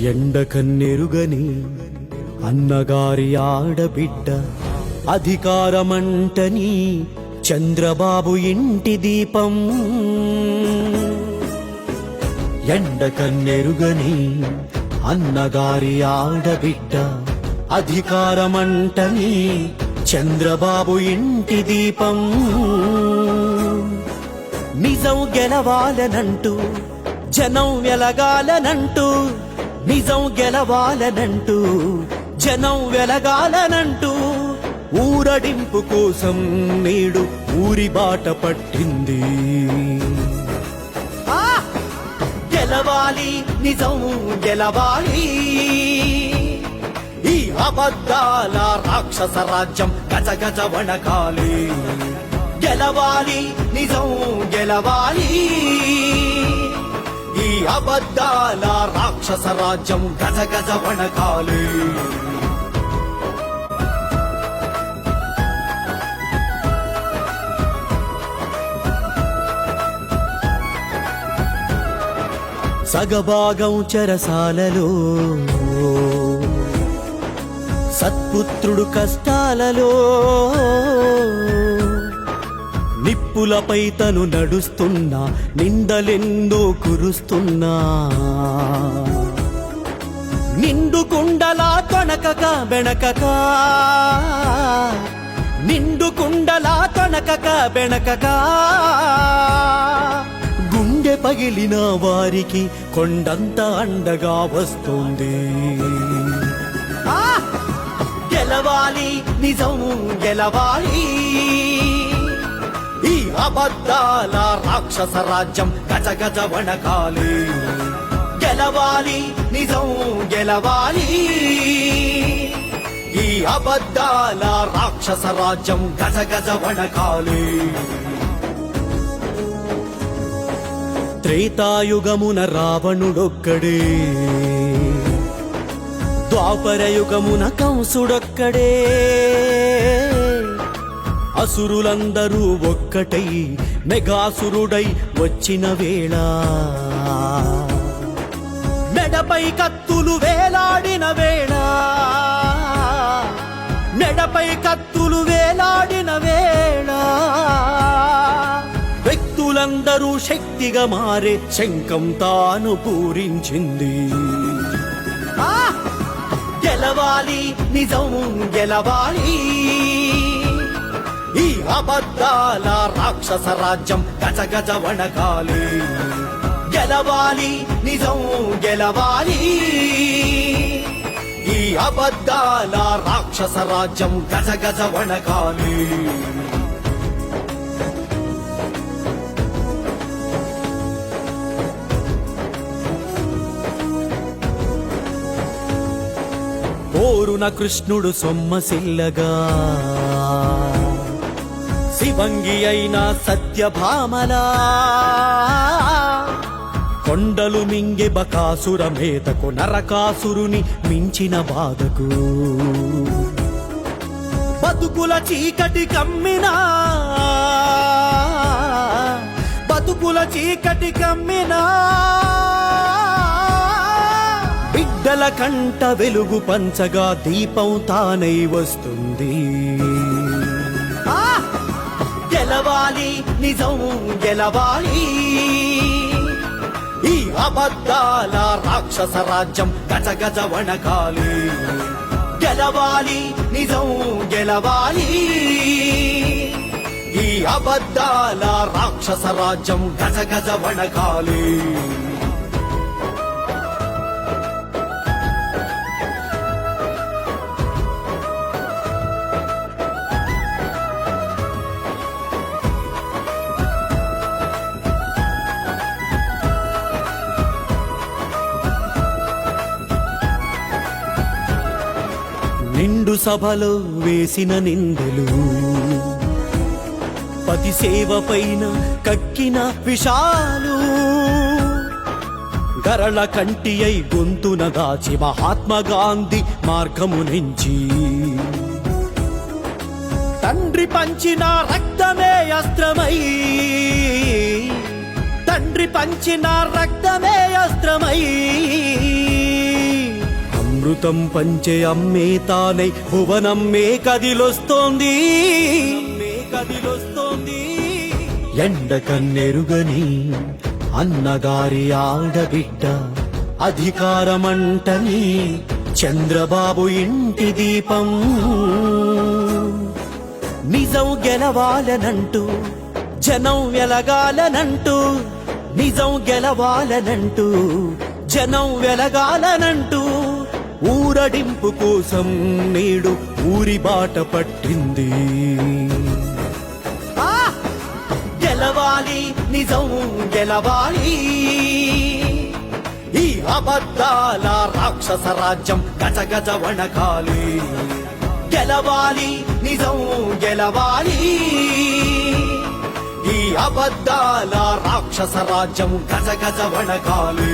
ఎండకన్నెరుగని అన్నగారి ఆడబిడ్డ అధికారమంటని చంద్రబాబు ఇంటి దీపం. ఎండకన్నెరుగని అన్నగారి ఆడబిడ్డ అధికారమంటని చంద్రబాబు ఇంటి దీపం. నిజం గెలవాలనంటూ జనం వెలగాలనంటూ, నిజం గెలవాలనంటూ జనం వెలగాలనంటూ ఊరడింపు కోసం నేడు ఊరి బాట పట్టింది. గెలవాలి నిజం గెలవాలి, ఈ అబద్ధాల రాక్షస రాజ్యం గజ గజ వణకాలి. గెలవాలి నిజం గెలవాలి, ఈ అబద్ధాల రాక్షస రాజ్యం గజ గజ వణకాలి. సగభాగం చెరసాలలో, సత్పుత్రుడు కష్టాలలో, నిప్పులపై తను నడుస్తున్నా నిందలెందో కురుస్తున్నా. నిండు కుండలా తొణకక బెణకక, నిండు కుండలా తొణకక బెణకక, గుండె పగిలిన వారికి కొండంత అండగా వస్తుంది. గెలవాలి నిజం గెలవాలి, ఈ అబద్ధాల రాక్షస రాజ్యం గజ గజ వణకాలి. గెలవాలి నిజం గెలవాలి, ఈ అబద్ధాల రాక్షస రాజ్యం గజ గజ వణకాలి. త్రేతాయుగమున రావణుడొక్కడే, ద్వాపరయుగమున కంసుడొక్కడే, అసురులందరూ ఒక్కటై మెగాసురుడై వచ్చిన వేళ, మెడపై కత్తులు వేలాడిన వేళ, మెడపై కత్తులు వేలాడిన వేళ, వ్యక్తులందరూ శక్తిగా మారే శంఖం తాను పూరించింది. గెలవాలి నిజం గెలవాలి, ఈ అబద్ధాల రాక్షస రాజ్యం గజ గజ వణకాలి. గెలవాలి నిజం గెలవాలి, ఈ అబద్ధాల రాక్షస రాజ్యం గజ గజ వణకాలి. పోరున కృష్ణుడు సొమ్మసిల్లగా, శివంగి అయిన సత్యభామలా, కొండలు మింగే బకాసుర మేతకు నరకాసురుని మించిన బాధకు, బతుకుల చీకటి కమ్మినా, బతుకుల చీకటి కమ్మినా, బిడ్డల కంట వెలుగు పంచగా దీపం తానై వస్తుంది. గెలవాలి నిజం గెలవాలి, ఈ అబద్ధాల రాక్షస రాజ్యం గజ గజ వణకాలి. గెలవాలి నిజం గెలవాలి, ఈ అబద్ధాల రాక్షస రాజ్యం గజ గజ వణకాలి. నిండు సభలో వేసిన నిందలు, పతి సేవ పైన కక్కిన విషాలు, గరళ కంటి అయి గొంతున దాచి మహాత్మా గాంధీ మార్గము నుంచి, తండ్రి పంచిన రక్తమే అస్త్రమై, తండ్రి పంచిన రక్తమే అస్త్రమై, అమృతం పంచే అమ్మే తానై భువనమ్మే కదిలొస్తోంది ఎండ కన్నెరుగని అన్నగారి ఆడబిడ్డ అధికారమంటని చంద్రబాబు ఇంటి దీపం నిజం గెలవాలనంటూ జనం వెలగాలనంటూ నిజం గెలవాలనంటూ జనం వెలగాలనంటూ ఊరడింపు కోసం నేడు ఊరి బాట పట్టింది గెలవాలి నిజం గెలవాలి ఈ అబద్ధాల రాక్షస రాజ్యం గజ గజ వణకాలి గెలవాలి నిజం గెలవాలి ఈ అబద్ధాల రాక్షస రాజ్యం గజ గజ వణకాలి